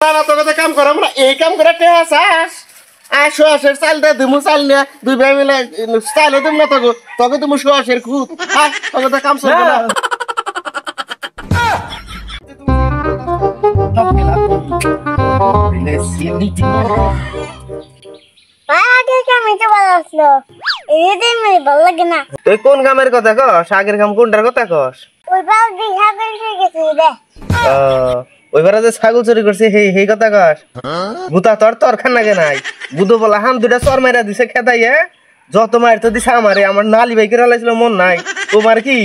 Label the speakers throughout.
Speaker 1: না না তোকে কাম কর আমরা এই কাম করে টেহা চাস আর শোয়াশের চাল দে দিমু চাল নিয়ে দুই ভাই মিলে চালও দিম না তোকে তোকে তুমি শোয়াশের খুদ তোকে তো কাম চলবে না
Speaker 2: তুই কোন কামের কথা কস আগের কাম কোনটার কথা কস ওইবার যে ছাগল চুরি করছে সেই কথা কস বুতা তোর তরখান লাগে নাই বুধো বলা হাম দুটা চর মাইরা দিছে খেতাইয়ে যত মার তো দিছে আমারে আমার নালি ভাই করে লাইছিল মন নাই তোমার কি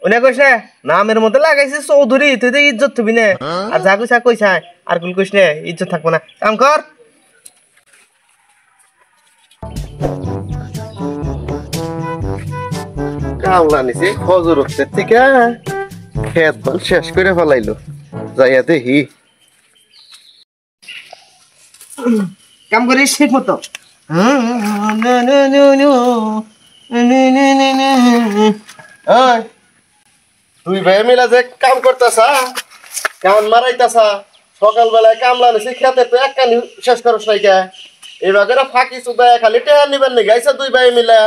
Speaker 2: ওনে কইছে নামের মধ্যে লাগাইছে চৌধুরী তুই তো ইজ্জত থবি না আর যা কইছা কইছা আর কুল কইছ না ইজ্জত থাকবো না কাম কর
Speaker 1: কামলা নিছে খজর হচ্ছে ঠিক খেত বল শেষ করে ফেলাইলো যাইয়া দেখি
Speaker 2: কাম করিস ঠিক মতো
Speaker 1: তুই ভাই মিলা যে কাম করতেছা কাম মারাইতাছা সকালবেলায় কামলা নিছি খেতে তো এক কানি শেষ করছ নাই কে এবার ফাঁকি চুদা খালি টেহা নিবেন নি গাইছে দুই ভাই মিলা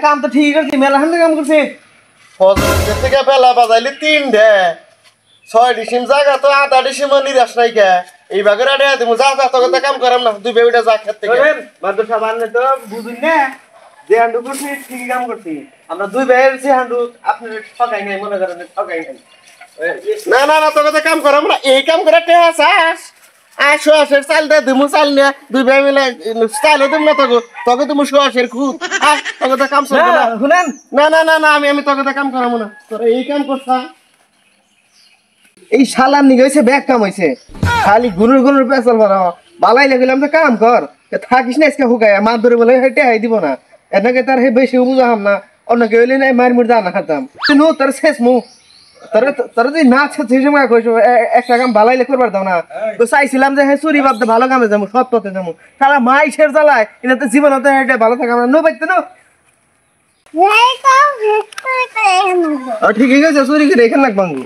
Speaker 2: কাম তো ঠিক করছি মেলা হান্ডে কাম করছে
Speaker 1: ফজর থেকে বেলা বাজাইলি 3 6 ডিসিম জায়গা তো 8 ডিসিম নিরাশ নাই কে এই বাগের আড়ে তুমি যা যা তোকে কাম করাম না দুই বেবিটা যা খেতে
Speaker 2: মাদ্র সাবান তো বুঝুন না যে হান্ডু করছি ঠিকই কাম করছি আমরা দুই ভাইয়ের যে হান্ডু আপনি ঠকাই নাই মনে করেন ঠকাই নাই
Speaker 1: না না না তোকে কাম করাম না এই কাম করে টেহা চাস আর শোয়াশের চাল দে দিমু চাল নিয়ে দুই ভাই মিলে চালও দিম না তোকে তুমি শোয়াশের খুদ তোকে তো কাম চলবে না
Speaker 2: শুনেন
Speaker 1: না না না না আমি তোকে তো কাম করাবো না তোরা এই কাম করছা
Speaker 2: এই শালার নিগে হয়েছে ব্যাগ কাম হয়েছে খালি গুনুর পেছল ভরা বালাই লাগিলাম তো কাম কর থাকিস না আজকে হুকায় মাছ ধরে বলে হেঁটে হাই দিব না এনেকে তার বেশি বুঝাম না অন্য কেউ হইলে নাই মার মুড় দানা খাতাম নো তার শেষ মু তার যদি না একটা কাম বালাইলে করবার দাও না তো চাইছিলাম যে হ্যাঁ চুরি বাদ ভালো কামে যাবো সৎ পথে যাবো তারা মাই শের জ্বালায় এটা তো জীবন হতে হেঁটে ভালো থাকে আমরা নো পাইতে না ঠিকই গেছে চুরি করে এখানে লাগবাঙ্গু